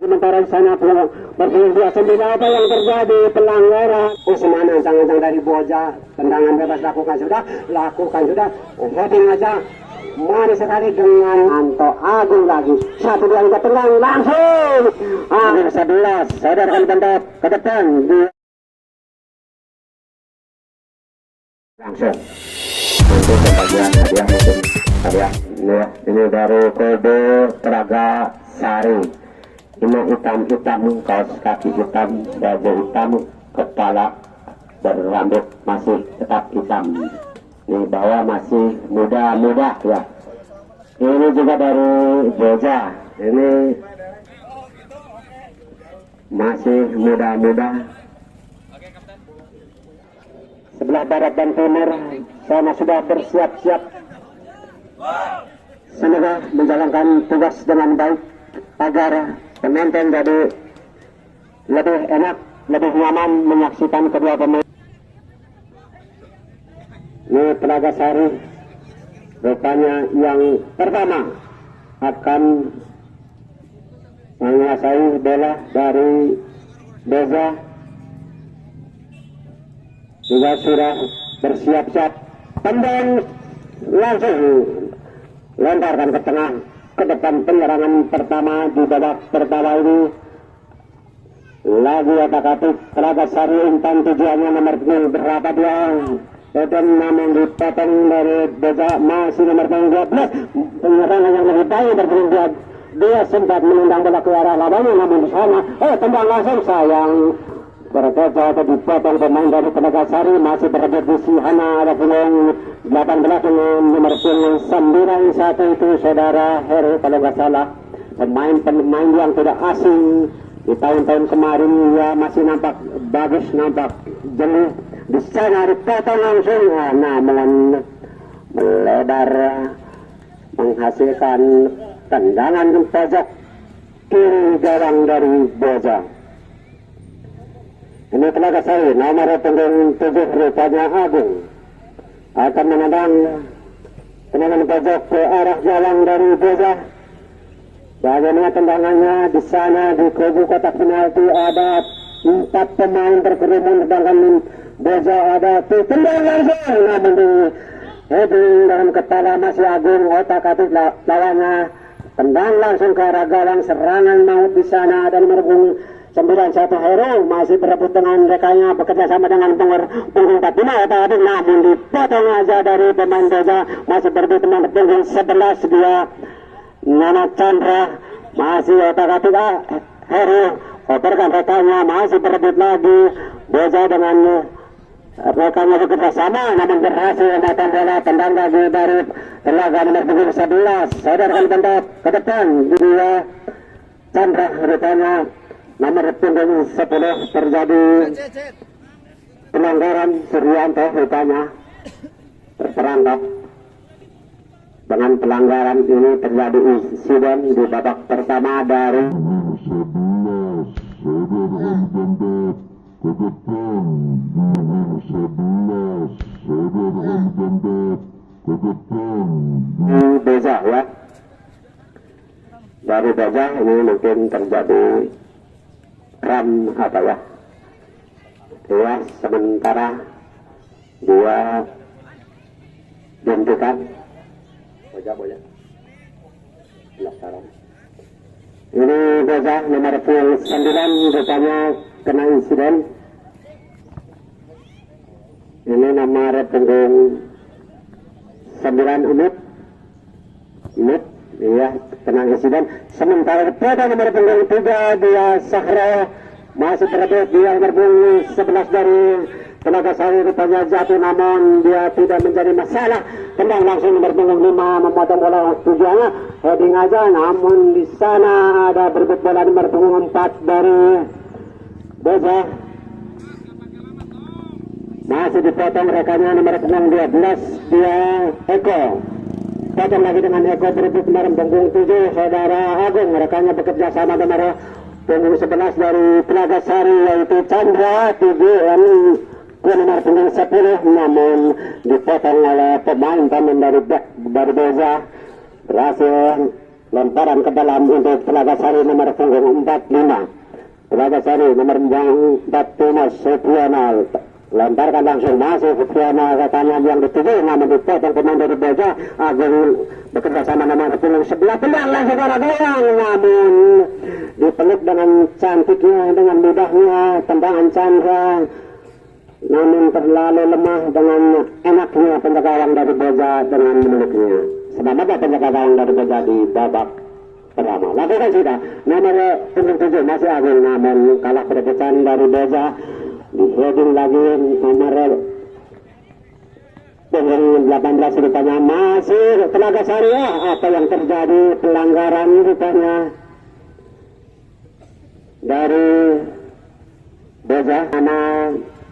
sementara di sana berpuluh sembilan. Apa yang terjadi? Pelanggaran. Usman ancang-ancang dari Boja, tendangan bebas lakukan sudah, heading aja. Mari sekali dengan Anto Agung lagi. Satu dua tiga tendang langsung. 11. Saudara bentuk ke depan. Langsung. Untuk pembagian hadiah mungkin hadiah. Ini dari kode Teraga Sari. Ini hitam-hitam, kaos kaki hitam, baju hitam, kepala berrambut masih tetap hitam. Di bawah masih muda-muda ya. Ini juga dari Boja. Ini masih muda-muda. Sebelah barat dan timur sana sudah bersiap-siap. Semoga menjalankan tugas dengan baik agar penonton jadi lebih enak, lebih nyaman menyaksikan kedua pemain. Ini Telaga Sari rupanya yang pertama akan menguasai bola dari Boza. Juga sudah bersiap-siap, tendang langsung lemparkan ke tengah, ke depan. Penyerangan pertama di babak pertama ini lagi otak-atik Telaga Sari. Intan tujuannya nomor 2 berapa dia? Dan namun dipotong dari Boza, masih nomor 12. Penyerangan yang lebih baik bergerak. Dia sempat menendang bola ke arah lawannya, namun di sana tendang langsung, sayang. Berkata atau dipotong pemain dari Telaga Sari. Masih berebut di sana ada pemain 18 dengan nomor 91 itu saudara Heru kalau nggak salah. Pemain yang tidak asing di tahun-tahun kemarin ya, masih nampak bagus, nampak jeli. Di sana dipotong langsung, namun melebar menghasilkan tendangan ke pojok kiri gawang dari Boza. Ini Telaga Sari, nomor punggung 7 rupanya Agung akan menendang tendangan pojok ke arah gawang dari Boza. Bagaimana tendangannya di sana di kubu kotak penalti ada 4 pemain berkerumun, sedangkan Boza ada tendang langsung, namun di dalam kepala masih Agung, otak-atik lawannya, tendang langsung ke arah gawang. Serangan maut di sana dan nomor 91 Heru masih berebut dengan rekannya, bekerja sama dengan punggung 45 otak-atik, namun dipotong aja dari pemain Boza. Masih berebut dengan punggung 11 dia Nana Chandra, masih otak-atik Heru operkan rekannya, masih berebut lagi Boza dengan rekannya bekerja sama, namun berhasil datang bola. Tendang lagi dari Telaga nomor punggung 11. Saudara kali bentuk ke depan dia Chandra, rupanya nomor punggung 10 terjadi pelanggaran. Suryanto rupanya terperangkap. Dengan pelanggaran ini terjadi insiden di babak pertama dari Boza ya. Dari Boza ini mungkin terjadi kram apa ya. Dia sementara dia dihentikan. Boza pelaksanaan. Ini Boza nomor 9 rupanya kena insiden. Ini nomor punggung 9 Unit ya, kena insiden. Sementara pada nomor punggung 3 dia Sahra masih berebut, dia nomor punggung 11 dari Telaga Sari rupanya jatuh, namun dia tidak menjadi masalah. Tendang langsung nomor punggung 5 memotong bola tujuannya, heading aja, namun di sana ada berebut bola nomor punggung 4 dari Boza. Masih dipotong rekannya nomor punggung 12 dia Eko. Potong lagi dengan Eko, berebut nomor punggung 7 saudara Agung, rekannya bekerja sama nomor punggung 11 dari Telaga Sari yaitu Chandra 7M nomor punggung 10, namun dipotong oleh pemain taman dari Boza. Berhasil lemparan ke dalam untuk Telaga Sari nomor punggung 45. Telaga Sari nomor 45 Supriana, lemparkan langsung masuk Supriana katanya yang dituju, namun dipotong pemain dari Boja. Agung bekerja sama nomor punggung 11, tendang langsung arah gawang, namun dipeluk dengan cantiknya, dengan mudahnya tendangan Chandra, namun terlalu lemah dengan enaknya penjaga gawang dari Boja dengan memeluknya. Selamatlah penjaga gawang dari Boja di babak pertama. Lakukan sudah nomor punggung 7 masih Agung, namun kalah perpecahan dari Boja. Di heading lagi nomor punggung 18 rupanya masih Telaga Sari. Apa yang terjadi, pelanggaran rupanya dari Boja sama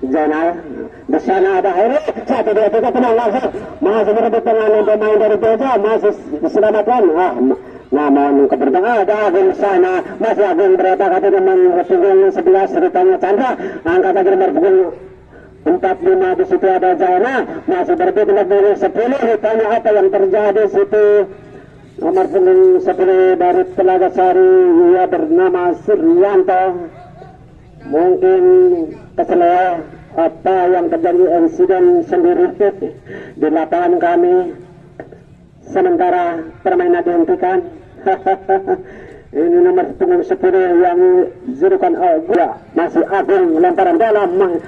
Zainal. Di sana ada Heri, 1-2-3 tenang langsung masih merebut dengan pemain dari Boja, masih diselamatkan. Namun keberuntungan ada Agung sana, masih Agung berapa kata dengan punggung 11 rupanya Chandra, angkat lagi nomor punggung 45 di situ ada Zaina, masih berbeda dengan punggung 10 rupanya. Apa yang terjadi situ, nomor punggung 10 dari Telaga Sari, ia bernama Suryanto, mungkin keselea apa yang terjadi insiden sendiri di lapangan kami. Sementara permainan dihentikan. Ini nomor punggung 10 yang zurukan gua masih Agung, lemparan dalam,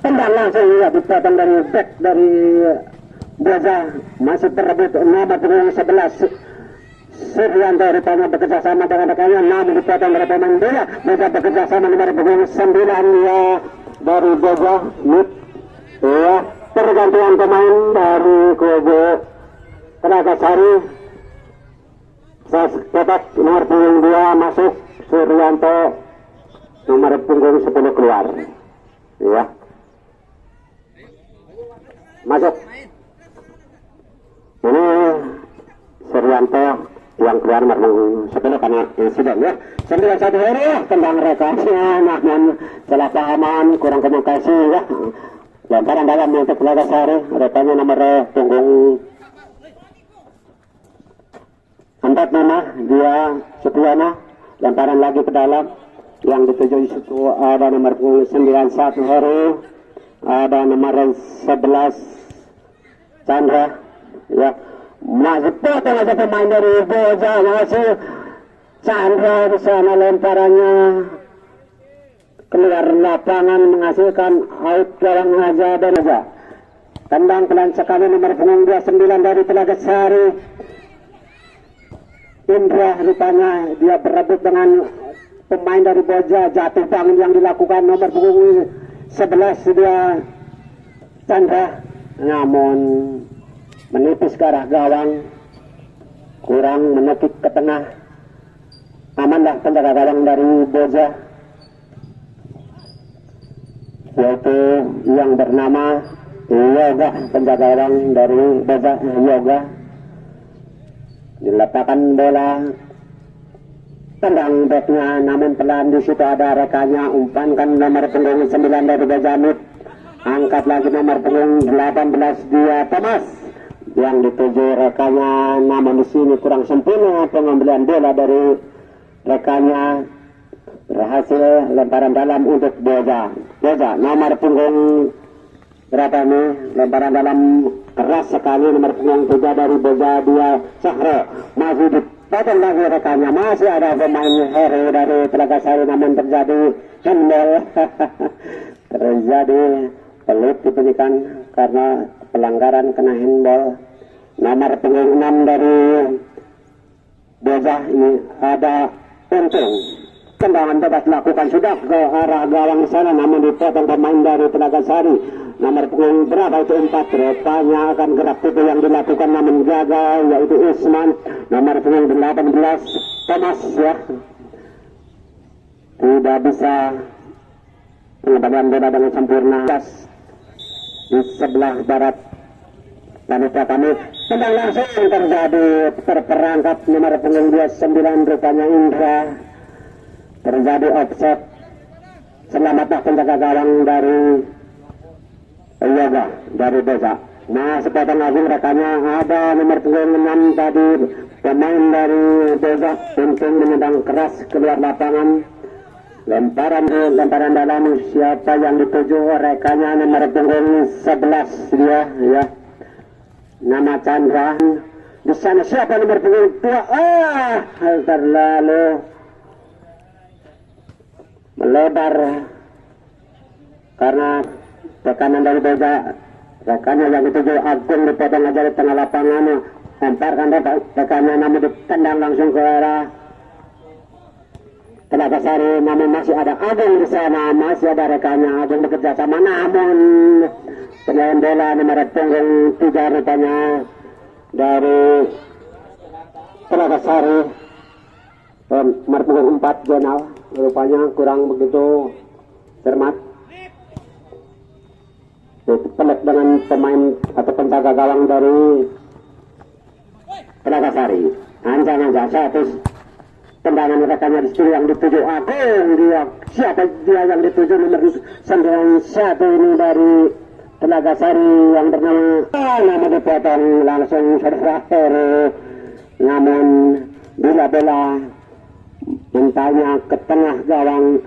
tendang langsung ya, dipotong dari back dari Boja, masih terebut nomor punggung 11 Suryanto rupanya bekerja sama dengan rekannya, namun dipotong dari pemain bola. Boja bekerja sama nomor punggung 9 ya dari Boja. Ya, pergantian pemain dari kubu Telaga Sari. Cetak nomor punggung 2 masuk, Suryanto nomor punggung 10 keluar. Ya, masuk. Ini Suryanto yang keluar nomor punggung 10 karena insiden ya. 9-1 Heri, tendang rekasnya, namun salah pahaman, kurang komunikasi ya. Lemparan dalam untuk Telaga Sari, rekannya nomor punggung 45 dia Supriana, lemparan lagi ke dalam, yang dituju situ ada nomor 91 Heri, ada nomor 11 Chandra ya. Masih potong aja pemain dari Boja, masih Chandra di sana, lemparannya keluar lapangan menghasilkan out gawang aja dan aja. Tendang pelancakannya nomor punggung 29 dari Telaga Sari. Indra rupanya dia berebut dengan pemain dari Boja, jatuh bangun yang dilakukan nomor punggung 11 dia Chandra, namun menipis ke arah gawang, kurang menekik ke tengah. Amanlah penjaga gawang dari Boja, yaitu yang bernama Yoga, penjaga gawang dari Boja Yoga. Diletakkan bola, tendang backnya, namun pelan di situ ada rekannya, umpankan nomor punggung 9 dari Bejamit, angkat lagi nomor punggung 18 dia Thomas, yang dituju rekannya, namun di sini kurang sempurna pengambilan bola dari rekannya, berhasil lemparan dalam untuk Boja. Boja nomor punggung berapa nih, lemparan dalam keras sekali nomor punggung 3 dari Boja dia Sahro, masih dipotong lagi rekannya, masih ada pemain Heri dari Telaga Sari, namun terjadi handball. Terjadi peluit diberikan karena pelanggaran kena handball. Nomor punggung 6 dari Boja ini ada untung, tendangan bebas dilakukan sudah ke arah gawang sana, namun dipotong pemain dari Telaga Sari. Nomor punggung berapa itu 4, rupanya akan gerak itu yang dilakukan namun gagal, yaitu Usman. Nomor punggung 18 Thomas ya, tidak bisa pengembalian bola dengan sempurna. Di sebelah barat wanita kami, tendang langsung terjadi, terperangkap nomor punggung 29 rupanya Indra, terjadi offset. Selamatlah penjaga gawang dari Yoga dari Boja. Nah, sepotong agung rekannya ada nomor punggung 6 tadi pemain dari Bogor untung menendang keras keluar lapangan. Lemparan dalam siapa yang dituju rekannya nomor punggung 11 dia ya. Nama Chandra. Di sana siapa nomor punggung 2? Terlalu melebar karena tekanan dari Bogor. Rekannya yang dituju Agung dipotong aja di tengah lapangan, lemparkan rekannya namun ditendang langsung ke arah Telaga Sari. Namun masih ada Agung di sana, masih ada rekannya Agung bekerja sama, namun penyayang bola nomor punggung 3 rupanya dari Telaga Sari, nomor punggung 4 Jenal rupanya kurang begitu cermat. Pelek dengan pemain atau penjaga gawang dari Telaga Sari. Anjang-anjang satu tendangan rekannya di situ yang dituju Agung. Dia siapa dia yang dituju nomor 91 ini dari Telaga Sari yang bernama nama dipotong langsung saudara Hero. Namun bila bola mentanya ke tengah gawang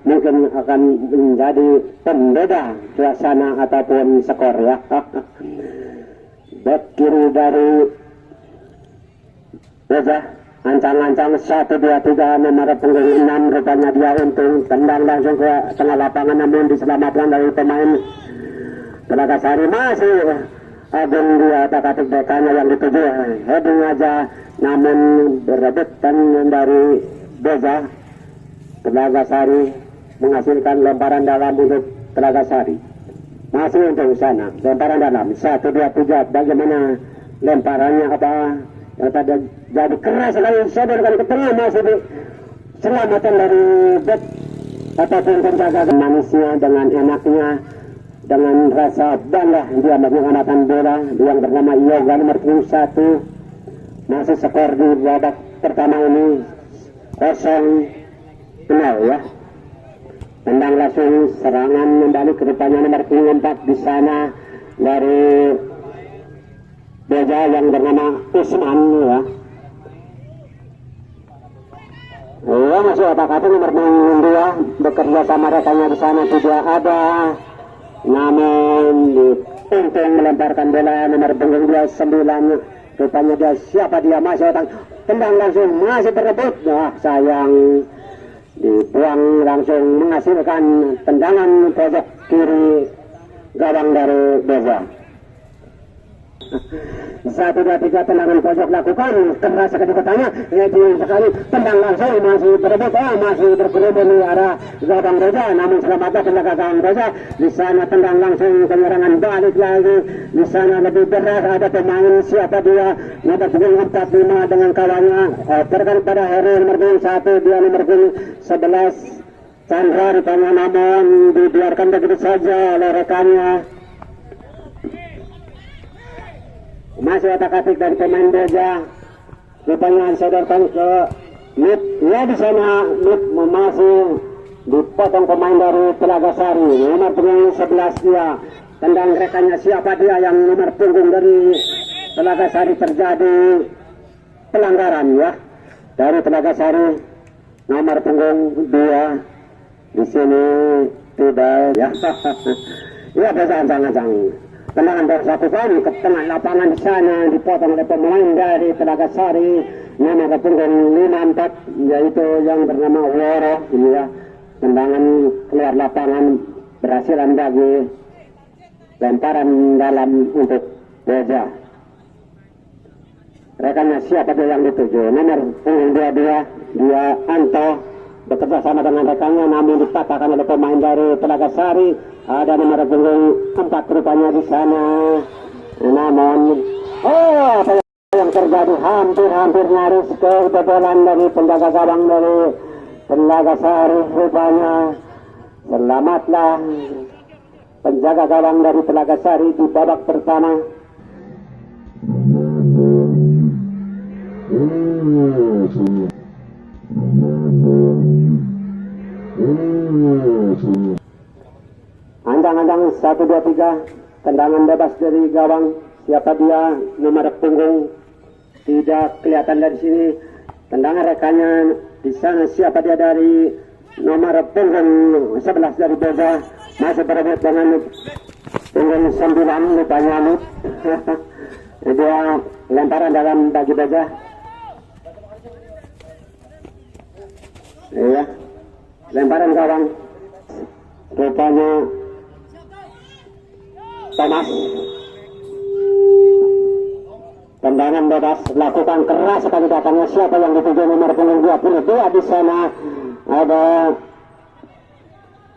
mungkin akan menjadi pembeda suasana ataupun skor ya. Bek kiri dari Reza ancang-ancang 1-2-3 nomor punggung 6 rupanya dia untung tendang langsung ke tengah lapangan namun diselamatkan dari pemain Telaga Sari. Masih Agung dia tak bekannya yang dituju heading aja namun berebutan dari Beza. Telaga Sari menghasilkan lemparan dalam untuk Telaga Sari. Masih untuk sana lemparan dalam 1-2-3 bagaimana lemparannya apa yang tadi jadi keras sekali sodorkan ke tengah. Masih di selamatan dari bek ataupun penjaga manisnya dengan enaknya dengan rasa bangga dia menggunakan bola yang bernama Yoga nomor 1. Masih skor di babak pertama ini 0-0 ya. Tendang langsung serangan kembali ke depannya nomor 4 di sana dari Beja yang bernama Usman ya. Oh, masih otak-atik nomor 2 bekerja sama rekannya di sana tidak ada. Namun untung melemparkan bola nomor punggung 9. Rupanya dia siapa dia masih otak tendang langsung masih berebut. Wah sayang dibuang langsung menghasilkan tendangan pojok kiri gawang dari Beza. 1-2-3 tendangan pojok lakukan keras sekali katanya sekali tendang langsung masih berebut masih berkerumun di arah gawang Beza namun selamatlah penjaga gawang Beza. Di sana tendang langsung penyerangan balik lagi di sana lebih berat ada pemain siapa dia nomor punggung 45 dengan kawannya operkan pada Heru nomor 1 dia nomor 11 Chandra rupanya namun dibiarkan begitu saja oleh rekannya. Masih otak-atik dari pemain Beza rupanya disodorkan ke mid ya. Di sana mid masih dipotong pemain dari Telaga Sari nomor punggung 11 dia tendang rekannya siapa dia yang nomor punggung dari Telaga Sari. Terjadi pelanggaran ya dari Telaga Sari nomor punggung 2 di sini tidak ya. Ya Beza ancang-ancang tendangan baru dilakukan ke tengah lapangan di sana dipotong oleh pemain dari Telaga Sari nomor punggung 54 yaitu yang bernama Woro ya. Tendangan keluar lapangan berhasilan bagi lemparan dalam untuk Beza. Rekannya siapa dia yang dituju nomor punggung 22 dia Anto bekerja sama dengan rekannya namun dipatahkan oleh pemain dari Telaga Sari. Ada nomor punggung 4 rupanya di sana. Namun apa yang terjadi hampir nyaris kebobolan dari penjaga gawang dari Telaga Sari rupanya. Selamatlah penjaga gawang dari Telaga Sari di babak pertama. Andang-andang 1-2-3 tendangan bebas dari gawang. Siapa dia? Nomor punggung tidak kelihatan dari sini. Tendangan rekannya di sana. Siapa dia? Dari nomor punggung 11 dari Boga. Masih berebut dengan punggung 9 lupanya Lut. Dia lemparan dalam bagi Boga. Iya, lemparan gawang. Rupanya Thomas. Tendangan bebas lakukan keras sekali datangnya. Siapa yang dituju? Nomor punggung 22 di sana ada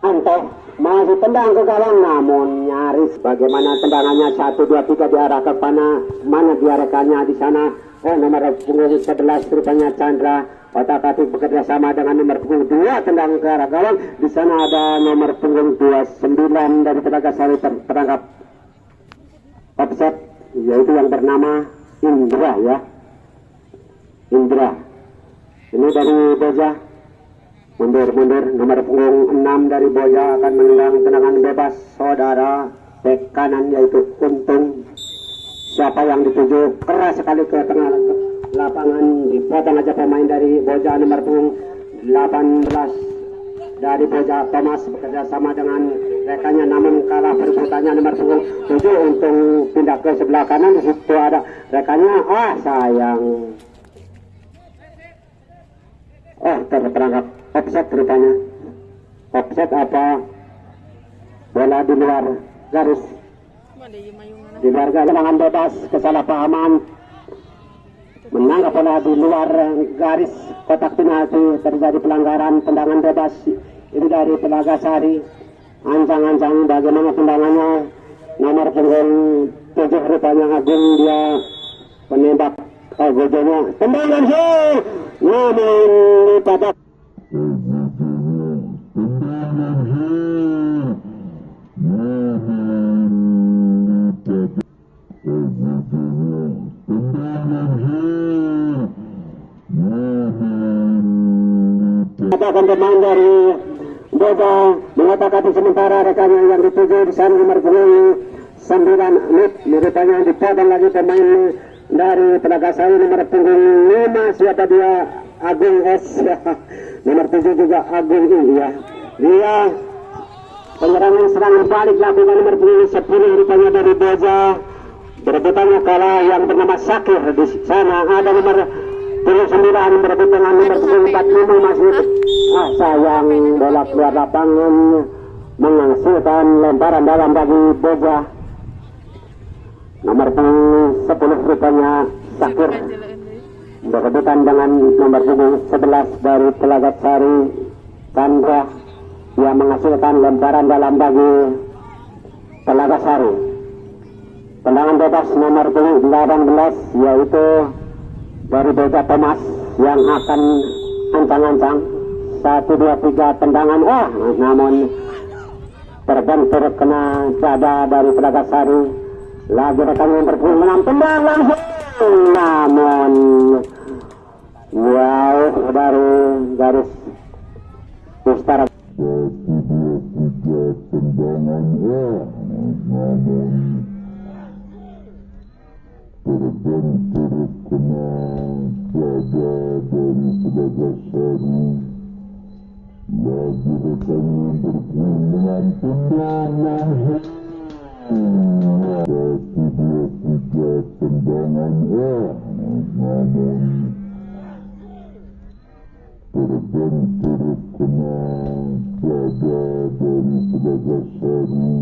Anto. Masih tendang ke gawang namun nyaris. Bagaimana tendangannya? 1, 2, 3 diarah ke mana dia rekannya di sana. Oh, nomor punggung 11 rupanya Chandra. Otak-atik bekerja sama dengan nomor punggung 2 tendang ke arah gawang. Di sana ada nomor punggung 29 dari Tenagasari tertangkap offset, yaitu yang bernama Indra ya. Indra. Ini dari Boja. Mundur nomor punggung 6 dari Boja akan menendang tendangan bebas saudara bek kanan yaitu Untung. Siapa yang dituju? Keras sekali ke tengah lapangan, dipotong aja pemain dari Boja. Nomor punggung 18 dari Boja Thomas bekerja sama dengan rekannya namun kalah perebutannya. Nomor punggung 7 Untung pindah ke sebelah kanan. Di situ ada rekannya. Sayang. Terperangkap offset rupanya. Offset apa? Bola di luar garis. Di luar garis, tendangan bebas, kesalahpahaman. Menangkap bola di luar garis kotak penalti, terjadi pelanggaran. Tendangan bebas ini dari Tenagasari. Ancang-ancang bagaimana tendangannya. Nomor punggung 7 rupanya Agung, dia penembak gojonya. Tendangan namun dipatok. Katakan pemain dari Boga mengatakan sementara rekannya yang dituju di sana nomor punggung 9 Lut. Rupanya dipotong lagi pemain dari Tenagasari nomor punggung 5. Siapa dia? Agung S. Nomor 7 juga Agung ya. Dia serangan balik lakukan nomor punggung 10 rupanya dari Boja. Berebutannya kalah yang bernama Sakir. Di sana ada nomor punggung 9 berebut dengan nomor punggung 45 masih. Sayang, bola keluar lapangan menghasilkan lemparan dalam bagi Boja. Nomor punggung 10 rupanya Sakir berebutan dengan nomor punggung 11 dari Telagasari Chandra yang menghasilkan lemparan dalam bagi Telagasari. Tendangan bebas nomor punggung 18 yaitu dari Boja Thomas yang akan ancang-ancang. 1, 2, 3 tendangan. Namun terbentur kena dada dari Telagasari. Lagi rekan yang berpunggung 6 tendang langsung. Namun wow, dari garis Ustara. 1, 2, 3 tendangan. Namun terbentur kena dada dari Telagasari. Lagi rekan yang berpunggung 6 tendang langsung. 1, 2, 3 tendangan. Namun terbentur kena dada dari Telagasari.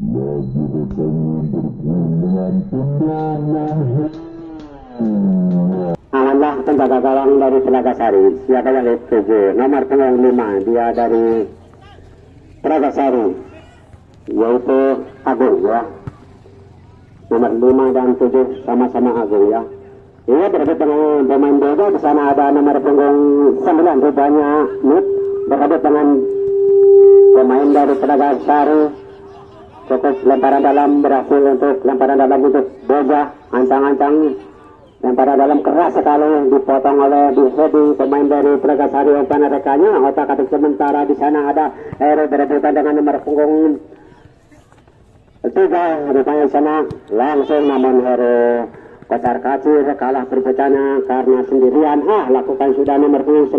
Lagi rekan yang berpunggung 6 tendang langsung. Amanlah penjaga gawang dari Telagasari. Siapa yang dituju? Nomor punggung 5. Dia dari Telagasari yaitu Agung ya. Nomor 5 dan 7 sama-sama Agung ya. Ia berebut dengan pemain Boga. Di sana ada nomor punggung 9 rupanya Nut berebut dengan pemain dari Telagasari. Cukup lemparan dalam berhasil untuk lemparan dalam untuk Boga. Ancang-ancang lemparan dalam keras sekali dipotong oleh Hedi pemain dari Telagasari umpan rekannya. Otak-atik sementara di sana ada Hero berebutan dengan nomor punggung tiga rupanya sana langsung namun Hero kocar kacir kalah berbecana karena sendirian. Lakukan sudah nomor 9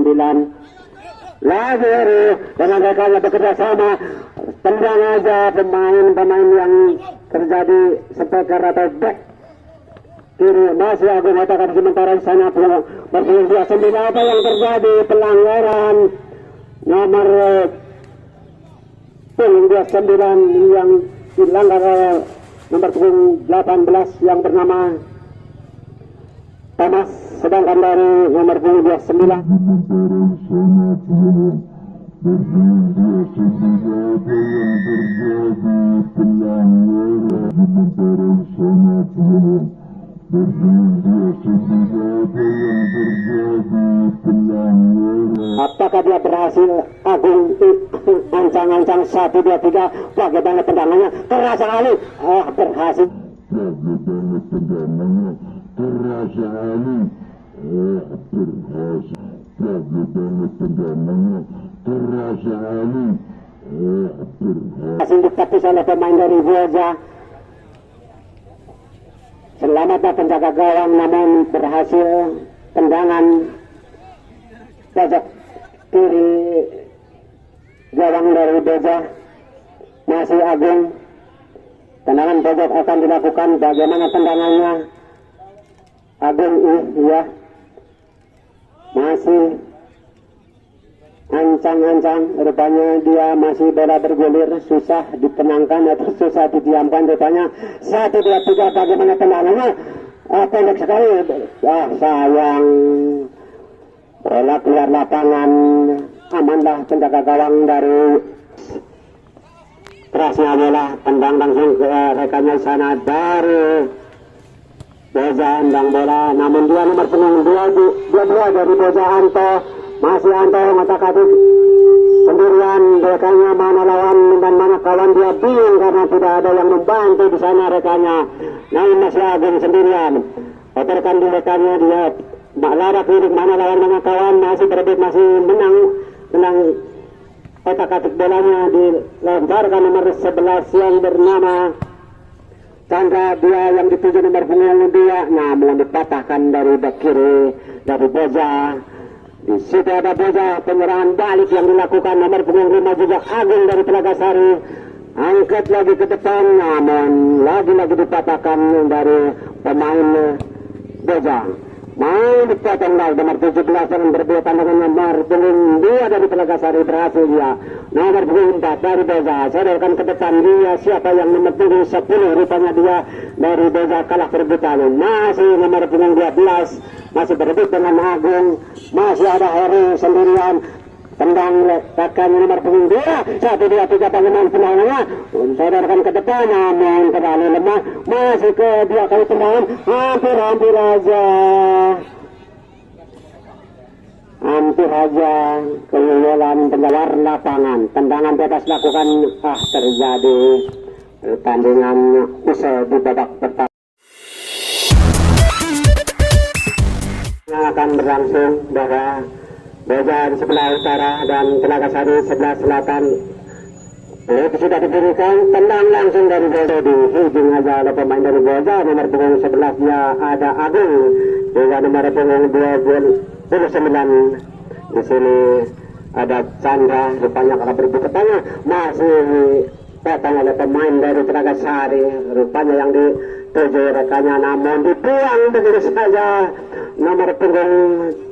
lagi Hero dengan mereka bekerja sama, tendang aja pemain-pemain yang terjadi speaker atau back kiri. Masih Agung katakan sementara sana berpuluh 29. Apa yang terjadi? Pelanggaran nomor 29 yang dilanggar nomor 18 yang bernama Thomas, sedangkan dari nomor 29 apakah dia berhasil? Agung ancang-ancang 1-2-3 bagaimana tendangannya keras sekali. Berhasil berhasil ditepis oleh pemain dari Boja. Selamatlah penjaga gawang namun berhasil tendangan pojok kiri gawang dari Boja. Masih Agung, tendangan pojok akan dilakukan. Bagaimana tendangannya Agung? Iya, masih ancang-ancang, rupanya dia masih bola bergulir, susah ditenangkan atau susah didiamkan. Rupanya 1-2-3 bagaimana tendangannya? Pendek sekali. Sayang, bola keluar lapangan. Amanlah penjaga gawang dari kerasnya bola, tendang langsung ke rekannya sana dari Boja. Tendang bola namun dua nomor punggung 22 dari Boja Anto. Masih Anto ngotak-atik sendirian, rekannya mana lawan dan mana kawan, dia bingung karena tidak ada yang membantu di sana rekannya. Namun masih Agung sendirian, otorkan di rekannya, dia Lara kiri mana lawan mana kawan, masih berebut, masih menang otak-atik bolanya dilontarkan nomor 11 yang bernama Chandra. Dia yang dituju nomor punggung 2 namun dipatahkan dari bek kiri dari Boja. Di situ ada Boja, penyerangan balik yang dilakukan nomor punggung 5 juga Agung dari Telaga Sari. Angkat lagi ke depan namun lagi-lagi dipatahkan dari pemain Boja. Main dipotong lagi nomor 17 yang berbuatan dengan nomor punggung 2 dari Telaga Sari. Berhasil dia nomor punggung 4 dari Boja. Sodorkan ke depan dia siapa yang nomor punggung 10, rupanya dia dari Boja kalah berebutan. Masih nomor punggung 12 masih berebut dengan Agung. Masih ada Heri sendirian, tendang rekannya nomor punggung 2. 1-2-3 bagaimana tendangannya? Sodorkan ke depan namun terlalu lemah. Masih ke 2 kali tendangan, hampir aja keluluan penjawar lapangan. Tendangan bebas lakukan terjadi. Pertandingan usai di babak pertama akan berlangsung bahwa Boja di sebelah utara dan Telaga Sari sebelah selatan. Itu sudah diberikan, tendang langsung dari Boja, di ujung aja oleh pemain dari Boja. Nomor punggung 11 dia ada Agung, juga nomor punggung 29 di sini ada Chandra. Rupanya kalau berbuka tanya masih datang oleh pemain dari Telaga Sari, rupanya yang dituju rekannya namun dibuang begitu saja. Nomor punggung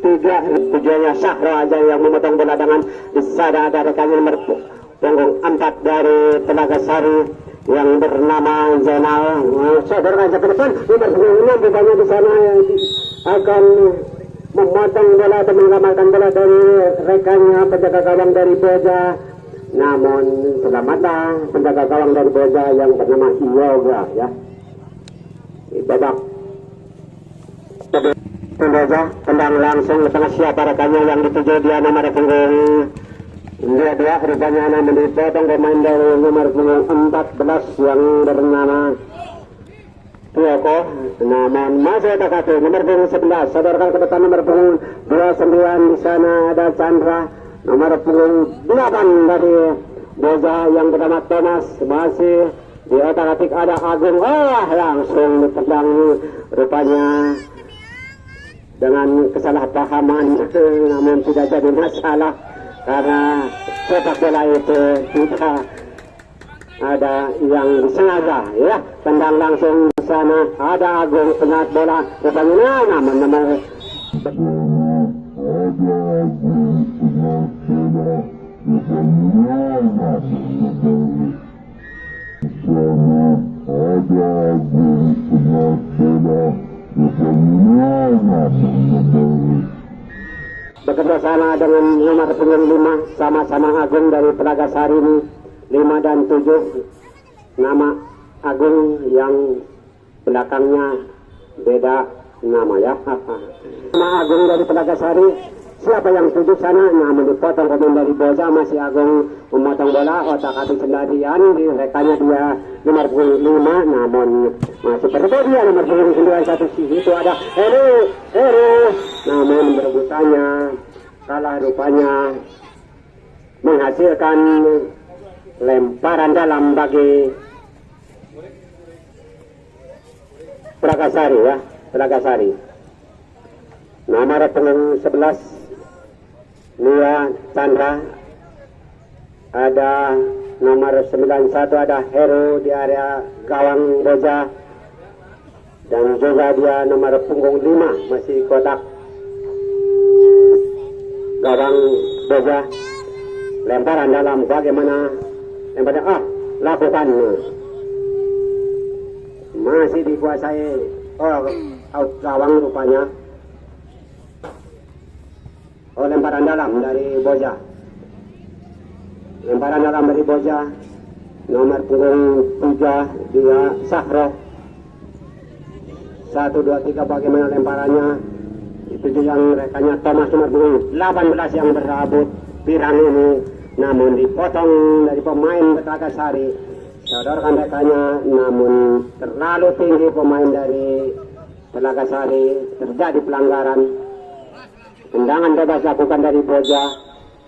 3 tujuannya Syahro aja yang memotong bola dengan di sana ada rekannya nomor punggung 4 dari Telaga Sari yang bernama Zainal. Saudara aja ke depan nomor punggung 6 rupanya di sana yang akan memotong bola atau mengamalkan bola dari rekannya penjaga gawang dari Boja. Namun selamatlah penjaga gawang dari Boja yang bernama Yoga ya. Di babak Boja tendang langsung ke tengah siapa rekannya yang dituju dia nomor punggung 22 rupanya namun dipotong pemain dari nomor punggung 14 yang bernama Tuoko. Namun masih ada kartu nomor punggung 11. Sodorkan ke depan nomor punggung 29 di sana ada Chandra. Nomor punggung 8 dari Boja yang bernama Thomas. Masih Di otak-atik ada Agung, langsung ditendang rupanya dengan kesalahpahaman, namun tidak jadi masalah karena sepak bola itu tidak ada yang disengaja ya. Tendang langsung ke sana, ada Agung penat bola rupanya, namun bekerja sama dengan nomor punggung 5 sama-sama Agung dari Telaga Sari ini, 5 dan 7 nama Agung, yang belakangnya beda nama ya. Nama Agung dari Telaga Sari, siapa yang 7 sana, namun dipotong pemain dari Boja. Masih Agung memotong bola, otak-atik sendirian, direkanya dia nomor punggung 5, namun masih berbeda dia nomor punggung 9 satu sisi itu ada Heru, namun berebutannya kalah rupanya, menghasilkan lemparan dalam bagi Pragasari ya, Pragasari. Nomor punggung 11 Nia Chandra, ada nomor 91 ada Heru di area gawang Boja, dan juga dia nomor punggung 5 masih kotak gawang Boja. Lemparan dalam, bagaimana lemparan, lakukan, masih dikuasai out gawang rupanya. Lemparan dalam dari Boja, lemparan dalam dari Boja, nomor punggung 3 dia Sahro. 1, 2, 3 bagaimana lemparannya, itu yang rekanya Thomas nomor punggung 18 yang berabut pirang ini, namun dipotong dari pemain Telaga Sari. Sodorkan rekanya, namun terlalu tinggi pemain dari Telaga Sari, terjadi pelanggaran. Tendangan bebas lakukan dari Boja.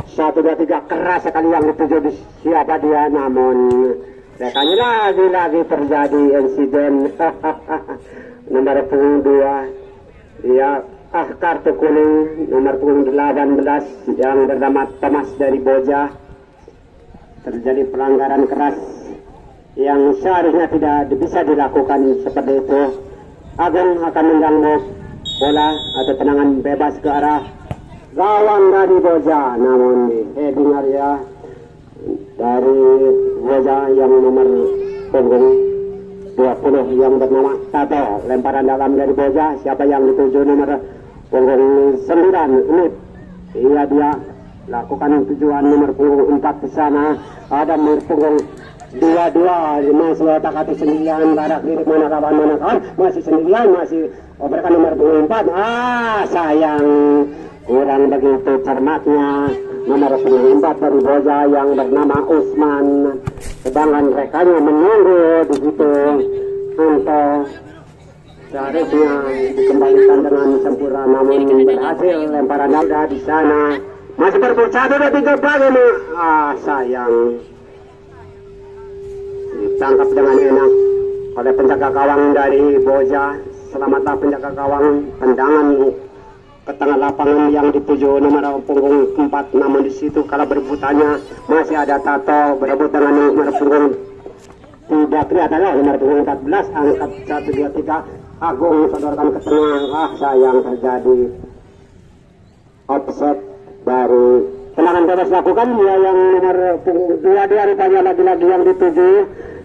1, 2, 3 keras sekali yang dituju di siapa dia, namun rekanya lagi-lagi terjadi insiden. Nomor punggung 2 dia kartu kuning, nomor punggung 18 yang bernama Thomas dari Boja. Terjadi pelanggaran keras yang seharusnya tidak bisa dilakukan seperti itu. Agung akan mengganggu bola atau tendangan bebas ke arah gawang dari Boja, namun di heading area dari Boja yang nomor punggung 20 yang bernama Tato. Lemparan dalam dari Boja, siapa yang dituju nomor punggung 9 ini, dia lakukan tujuan nomor punggung 4 ke sana. Ada nomor punggung 22 masih otak-atik sendirian, barak diri mana kawan, masih sendirian, masih operkan nomor punggung 4. Sayang, kurang begitu cermatnya nomor punggung 4 dari Boja yang bernama Usman. Sedangkan rekanya menunggu di situ untuk seharusnya dikembalikan dengan sempurna, namun berhasil lemparan ada di sana. Masih berebut 1, 2, 3 bagaimana, sayang, ditangkap dengan enak oleh penjaga gawang dari Boja. Selamatlah penjaga gawang. Tendangan ke tengah lapangan yang dituju nomor punggung 4, namun di situ kalau berebutannya masih ada Tato berebut dengan nomor punggung, tidak kelihatan nomor punggung 14, angkat 1, 2, 3 Agung sodorkan ke tengah. Sayang, terjadi offset dari tendangan bebas lakukan dia yang nomor punggung 2 rupanya lagi-lagi yang dituju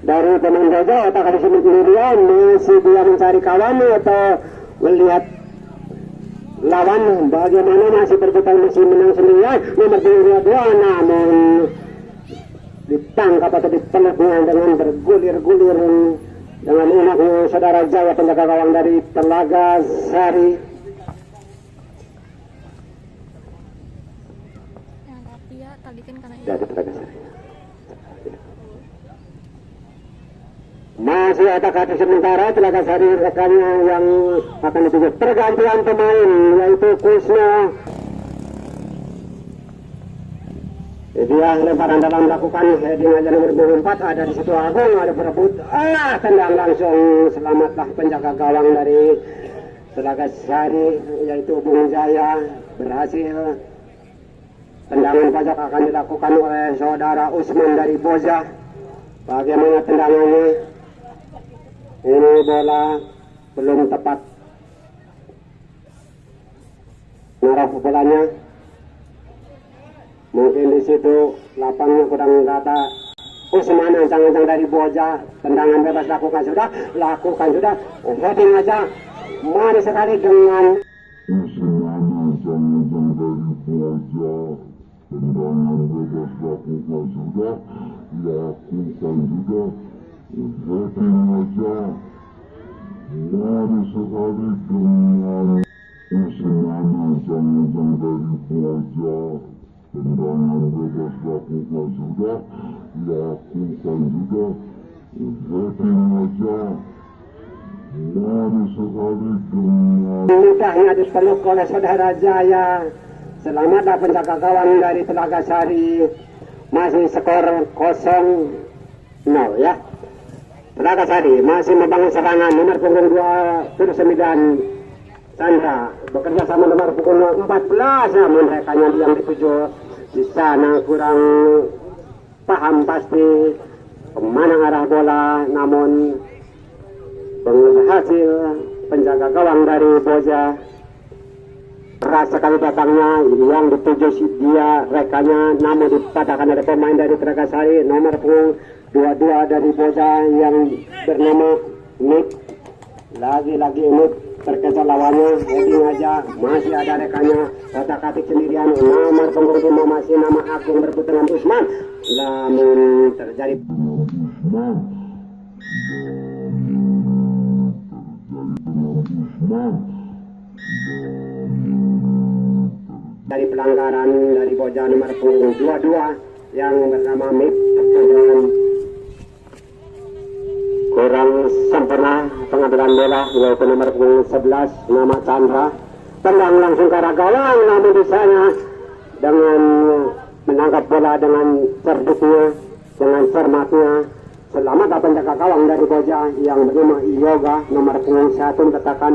dari pemain Boja. Otak ada sendirian, masih dia mencari kawan atau melihat lawan, bagaimana masih berputar, masih menang sendirian nomor 22, namun ditangkap atau dipeluknya dengan bergulir-gulir dengan enaknya saudara Jaya, penjaga gawang dari Telaga Sari. Dari Telaga Sari masih otak-atik sementara Telaga Sari, rekannya yang akan dituju pergantian pemain yaitu Kusno. Dia lemparan dalam melakukan heading aja nomor 24, ada di situ Agung, ada berebut, tendang langsung, selamatlah penjaga gawang dari Telaga Sari yaitu Bung Jaya, berhasil. Tendangan pojok akan dilakukan oleh saudara Usman dari Boja. Bagaimana tendangannya? Ini bola belum tepat ngarah bolanya. Mungkin di situ lapangnya kurang rata. Usman ancang-ancang dari Boja, tendangan bebas lakukan sudah. Heading aja, manis sekali dengan Usman ancang-ancang dari Boja, tendangan bebas lakukan sudah. Heading aja, manis sekali dengan Usman ancang-ancang dari Boja. Tendangan bebas lakukan sudah. Heading aja, manis sekali dengan mudahnya dipeluk oleh saudara Jaya. Selamatlah penjaga gawang dari Telaga Sari. Masih skor 0-0 ya. Telaga Sari masih membangun serangan. Nomor punggung 29 Chandra bekerja sama nomor pukul 14, namun mereka yang dituju di sana kurang paham pasti kemana arah bola, namun berhasil penjaga gawang dari Boja keras sekali datangnya yang dituju dia rekanya, namun dipatahkan oleh pemain dari Telaga Sari nomor punggung 22 dari Boja yang bernama Nick. Lagi-lagi Nick terkejar lawannya, heading aja, masih ada rekannya, otak-atik sendirian, nomor punggung 5 masih nama Agung berebut dengan Usman, namun terjadi dari pelanggaran dari Boja nomor punggung 22 yang bernama Mip, kurang sempurna pengambilan bola, yaitu nomor punggung 11 nama Chandra. Tendang langsung ke arah gawang, namun di sana dengan menangkap bola dengan cerdiknya, dengan cermatnya, selamat penjaga gawang dari Boja yang bernama Yoga nomor punggung 1 katakan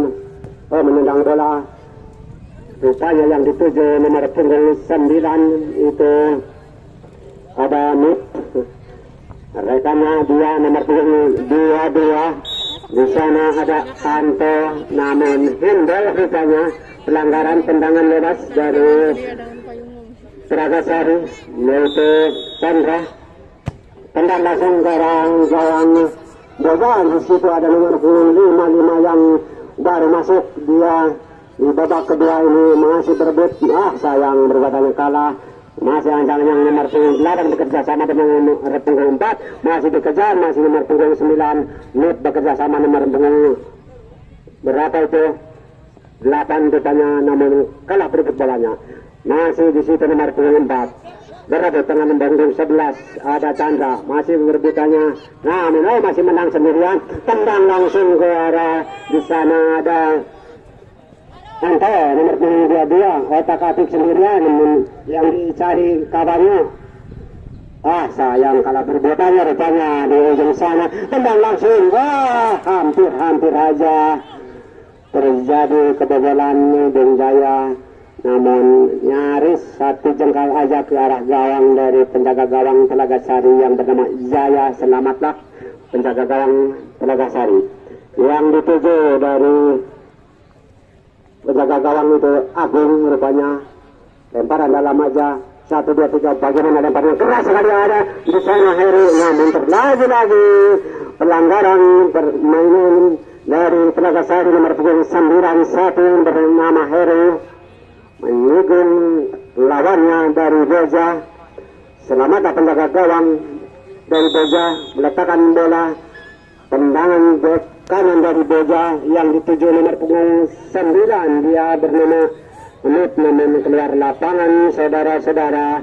menendang bola. Rupanya yang dituju nomor punggung 9 itu ada Mip. Rekannya dia nomor punggung 22. Di sana ada Anto, namun handle rupanya pelanggaran tendangan bebas dari Telaga Sari yaitu Chandra. Tendang langsung ke gawang Boja. Di situ ada nomor punggung 55 yang baru masuk. Dia di babak kedua ini masih berebut. Sayang berbadannya kalah. Masih ancang yang nomor punggung 8 bekerja sama dengan nomor punggung 4, masih dikejar, masih nomor punggung 9 Nip bekerja sama nomor punggung berapa itu 8 rupanya, namun kalah berebut bolanya. Masih di situ nomor punggung 4 berebut dengan nomor punggung 11 ada Chandra, masih berebutannya, namun masih menang sendirian. Tendang langsung ke arah di sana ada Anto nomor punggung 22, otak-atik sendirian, namun yang dicari kabarnya. Sayang kalah berbuatannya rupanya di ujung sana. Tendang langsung, hampir aja terjadi kebobolan Bung Jaya, namun nyaris satu jengkal aja ke arah gawang dari penjaga gawang Telaga Sari yang bernama Jaya. Selamatlah penjaga gawang Telaga Sari. Yang dituju dari penjaga gawang itu Agung rupanya. Lemparan dalam aja, 1, 2, 3, bagaimana lemparan keras sekali ada di sana Heru, namun lagi pelanggaran permainan dari Telaga Sari nomor punggung 91 bernama Heru menyinggung lawannya dari Boja. Selamat penjaga gawang dari Boja meletakkan bola. Tendangan bek kanan dari Boja yang dituju nomor punggung 9, dia bernama Nip, namun keluar lapangan saudara-saudara.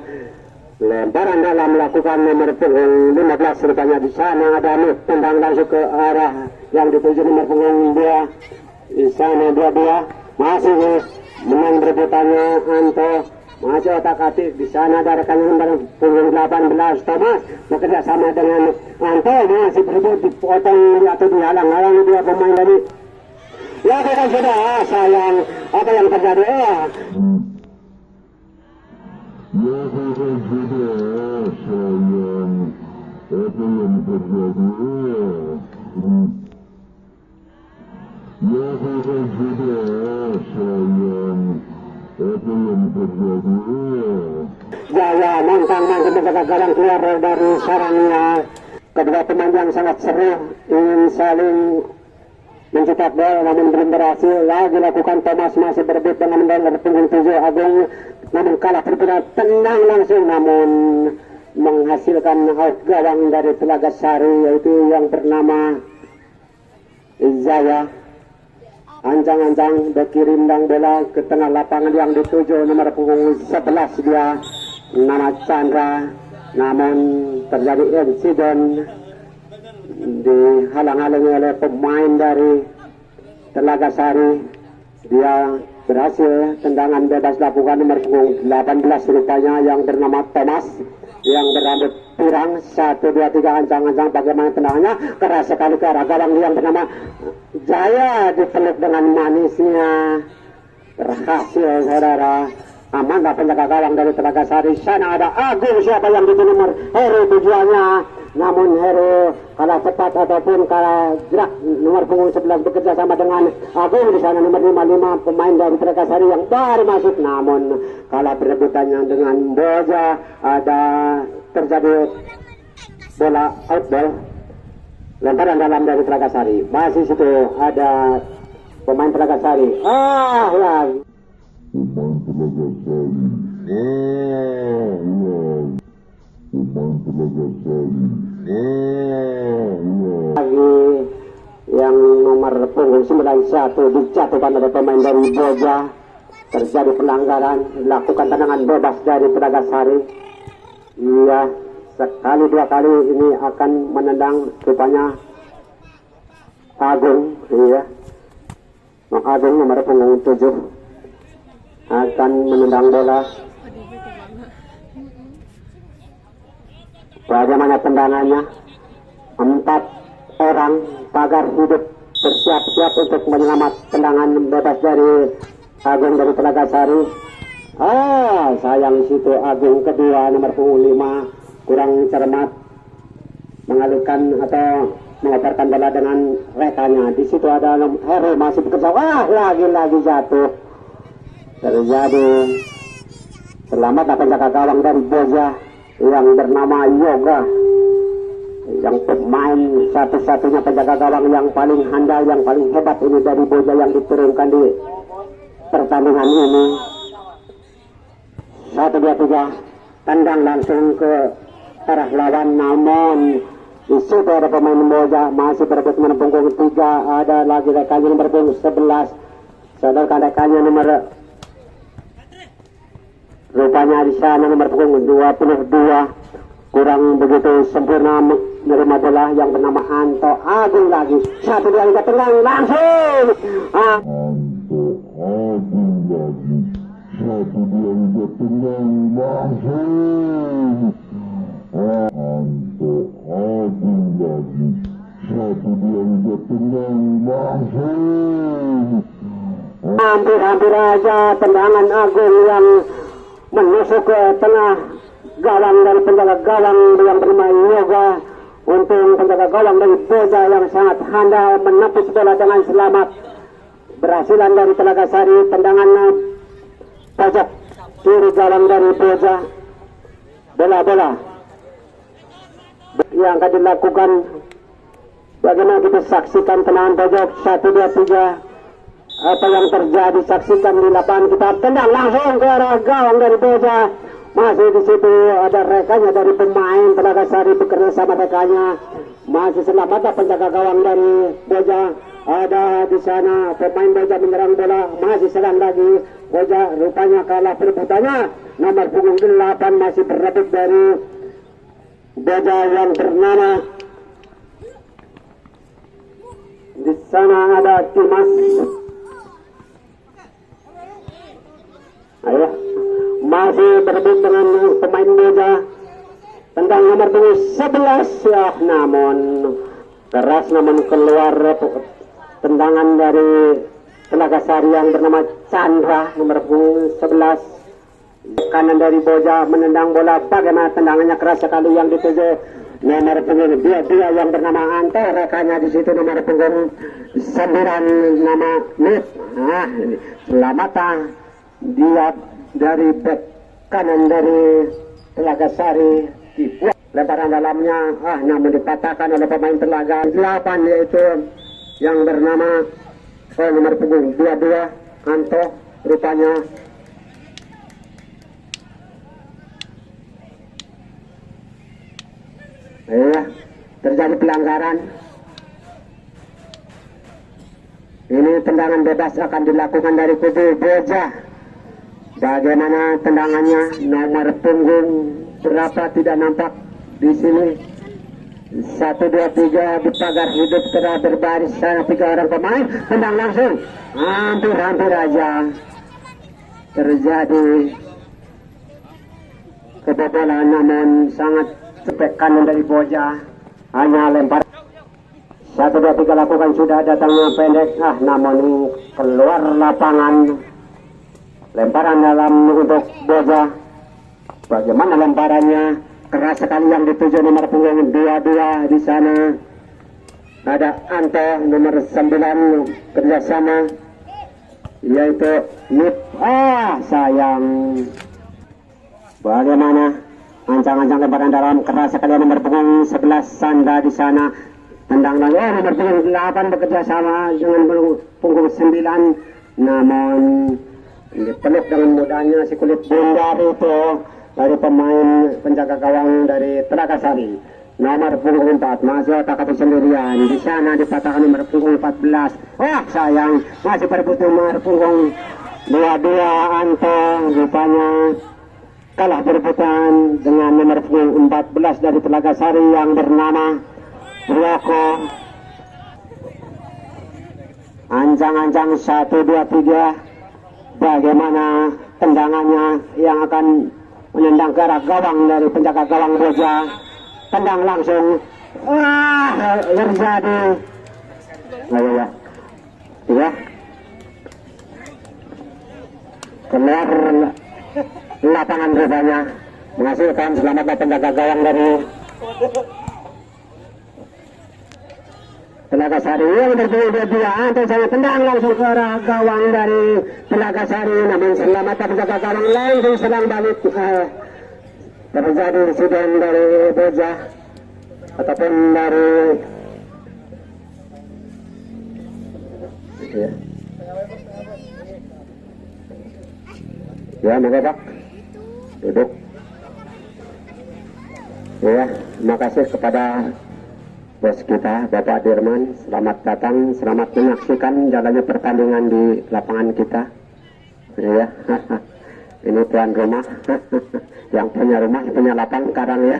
Lemparan dalam melakukan nomor punggung 15 rupanya di sana ada Nip, tendang langsung ke arah yang dituju nomor punggung 2. Di sana 22 masih menang berebutannya Anto, masih otak-atik di sana dari kanan nomor punggung 18 Thomas bekerja sama dengan Anto masih berebut dipotong atau dihalang-halang dua pemain dari ya kan sudah sayang apa yang terjadi Ya kan sudah sayang apa yang terjadi Ya kan sudah sayang apa yang terjadi Jaya mangkang-mangkang menjaga gawang keluar dari sarangnya. Kedua pemain yang sangat seru ingin saling mencetak bola namun belum berhasil. Lagi dilakukan Thomas masih berebut dengan dari punggung 7 Agung namun kalah terberat tendang langsung namun menghasilkan out gawang dari Telaga Sari yaitu yang bernama Jaya. Ancang-ancang beki rindang bola ke tengah lapangan yang dituju nomor punggung 11 dia nama Chandra namun terjadi insiden dihalang-halangi oleh pemain dari Telaga Sari. Dia berhasil tendangan bebas lakukan nomor punggung 18 rupanya yang bernama Thomas yang berambut pirang 1, 2, 3 ancang-ancang bagaimana tendangannya keras sekali ke arah gawang yang bernama Jaya dipeluk dengan manisnya berhasil saudara amanah penjaga gawang dari Telaga Sari. Sana ada Agung siapa yang di nomor Heru tujuannya namun Heru kalah cepat ataupun kalah gerak nomor punggung 11 bekerja sama dengan Agung di sana nomor 55 pemain dari Telaga Sari yang baru masuk namun kalah berebutannya dengan Boja ada terjadi bola outball lemparan dalam dari Telaga Sari masih situ ada pemain Telaga Sari ya pemain Telaga Sari pemain Telaga Sari lagi yang nomor punggung 91 dijatuhkan oleh pemain dari Boja. Terjadi pelanggaran dilakukan tendangan bebas dari Telaga Sari. Iya sekali dua kali ini akan menendang rupanya Agung. Iya Agung nomor punggung 7 akan menendang bola. Bagaimana tendangannya? 4 orang pagar hidup bersiap-siap untuk menyelamat tendangan bebas dari Agung dari Telaga Sari. Sayang situ Agung kedua nomor punggung 5 kurang cermat mengalihkan atau mengoperkan bola dengan rekannya. Di situ ada Heru masih bekerja. Lagi-lagi jatuh. Terjadi selamat penjaga gawang dari Boja yang bernama Yoga yang pemain satu-satunya penjaga gawang yang paling handal yang paling hebat ini dari Boja yang diturunkan di pertandingan ini. 1, 2, 3 tendang langsung ke arah lawan namun di situ ada pemain Boja masih berebut nomor punggung 3 ada lagi rekannya nomor punggung 11 sedangkan rekannya nomor rupanya di sana nomor punggung 22 kurang begitu sempurna menerima bola yang bernama Anto Agung lagi 1, 2, 3 tendang langsung Anto Agung lagi 1, 2, 3 tendang langsung Anto Agung lagi 1, 2, 3 tendang langsung hampir aja tendangan Agung yang menusuk ke tengah gawang dari penjaga gawang yang bernama Yoga. Untung penjaga gawang dari Boja yang sangat handal menepis bola dengan selamat. Berhasilan dari Telaga Sari tendangan pojok kiri gawang dari Boja. Bola yang akan dilakukan bagaimana kita saksikan tendangan pojok 1, 2, 3 apa yang terjadi saksikan di lapangan kita tendang langsung ke arah gawang dari Boja. Masih di situ ada rekannya dari pemain Telaga Sari bekerja sama rekannya. Masih selamat penjaga gawang dari Boja. Ada di sana pemain Boja menyerang bola. Masih serang lagi Boja. Rupanya kalah perebutannya. Nomor punggung 8 masih berebut dari Boja yang bernama. Di sana ada Dimas. Ayo masih berebut dengan pemain Boja. Tendang nomor punggung 11 ya, namun keras namun keluar tendangan dari Telaga Sari yang bernama Chandra nomor punggung 11. Kanan dari Boja menendang bola, bagaimana tendangannya keras sekali yang dituju nomor punggung 22 yang bernama Anto, rekannya di situ nomor punggung 9 nama Nip. Selamatan dia dari back kanan dari Telaga Sari, dibuat lemparan dalamnya, namun dipatahkan oleh pemain Telaga 8 yaitu yang bernama nomor punggung 22 Anto rupanya. Terjadi pelanggaran. Ini tendangan bebas akan dilakukan dari kubu Boja. Bagaimana tendangannya? Nomor punggung berapa tidak nampak di sini. 1, 2, 3 di pagar hidup telah berbaris sana 3 orang pemain. Tendang langsung. Hampir aja terjadi kebobolan, namun sangat cepet kanan dari Boja. Hanya lempar 1, 2, 3 lakukan, sudah datangnya pendek, namun keluar lapangan. Lemparan dalam untuk Boja. Bagaimana lemparannya? Keras sekali yang dituju nomor punggung 22 di sana. Ada Anto nomor 9 kerjasama yaitu Nip. Sayang. Bagaimana? Ancang-ancang lemparan dalam, keras sekali nomor punggung 11 Sanda di sana. Tendang lagi nomor punggung 8 bekerja sama dengan punggung 9, namun dipeluk dengan mudahnya si kulit bundar itu dari pemain penjaga gawang dari Telaga Sari. Nomor punggung 4 masih otak sendirian di sana, dipatahkan nomor punggung 14. Sayang, masih berebut nomor punggung 22 Anto, rupanya kalah berebutan dengan nomor punggung 14 dari Telaga Sari yang bernama Broko. Ancang-ancang 1, 2, 3. Bagaimana tendangannya yang akan menendang ke arah gawang dari penjaga gawang Boja. Tendang langsung. Terjadi. Ya. Keluar lapangan rupanya, menghasilkan selamatlah penjaga gawang dari Telaga Sari yang berbeda-beda. Anto sangat tendang langsung ke arah gawang dari Telaga Sari, namun selamatlah penjaga gawang langsung serang balik. Terjadi insiden dari Boja ataupun dari ya maka Pak duduk. Ya, terima kasih kepada bos kita Bapak Dirman. Selamat datang, selamat menyaksikan jalannya pertandingan di lapangan kita. Ya, ini tuan rumah. Yang punya rumah, punya lapang sekarang ya.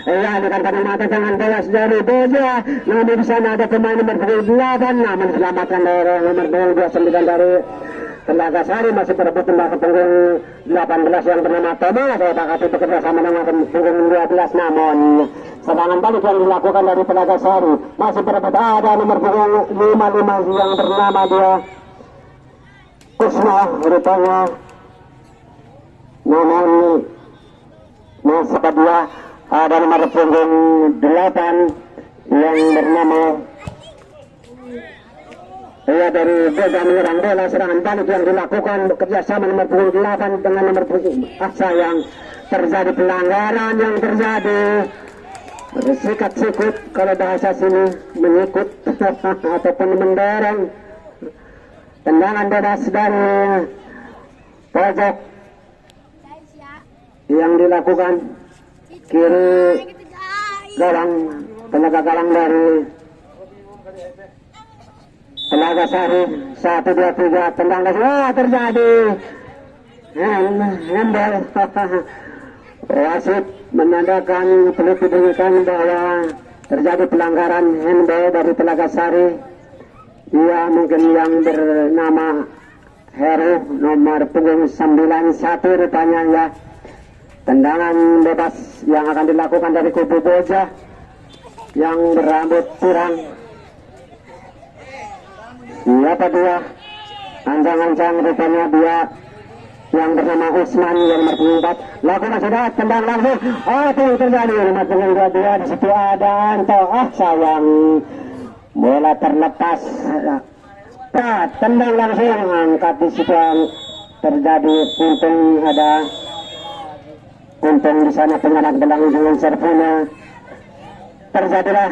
Ini kan pada mata tangan bolas dari Boja. Namun di sana ada pemain nomor 8, namun diselamatkan dari nomor 29 dari Telaga Sari, masih berebut tembak punggung 18 yang bernama Tomo. Saya bakal bekerja sama dengan punggung 12, namun serangan balik yang dilakukan dari Telaga Sari masih berebut. Ada nomor punggung 55 yang bernama dia Kusma rupanya, namun setelah ada nomor punggung 8 yang bernama dari Boja menyerang bola. Serangan balik yang dilakukan bekerja sama nomor punggung 8 dengan nomor punggung yang terjadi pelanggaran yang terjadi bersikat-sikut, kalau bahasa sini menyikut ataupun mendorong. Tendangan bebas dari pojok yang dilakukan kiri gawang, penjaga gawang dari Telaga Sari. 1, 2, 3 tendang terjadi handball. Wasit menandakan perlu diberikan bahwa terjadi pelanggaran handball dari Telaga Sari. Dia mungkin yang bernama Heru nomor punggung 91 rupanya ya. Tendangan bebas yang akan dilakukan dari kubu Boja yang berambut pirang. Siapa dia? Ancang-ancang rupanya dia yang bernama Usman yang nomor punggung 4. Lakukan sudah tendang langsung. Oh, itu yang terjadi nomor punggung 22 di situ ada Anto. Sayang bola terlepas. Tendang langsung angkat di situ yang terjadi untung di sana penganak belang dengan servunya terjadilah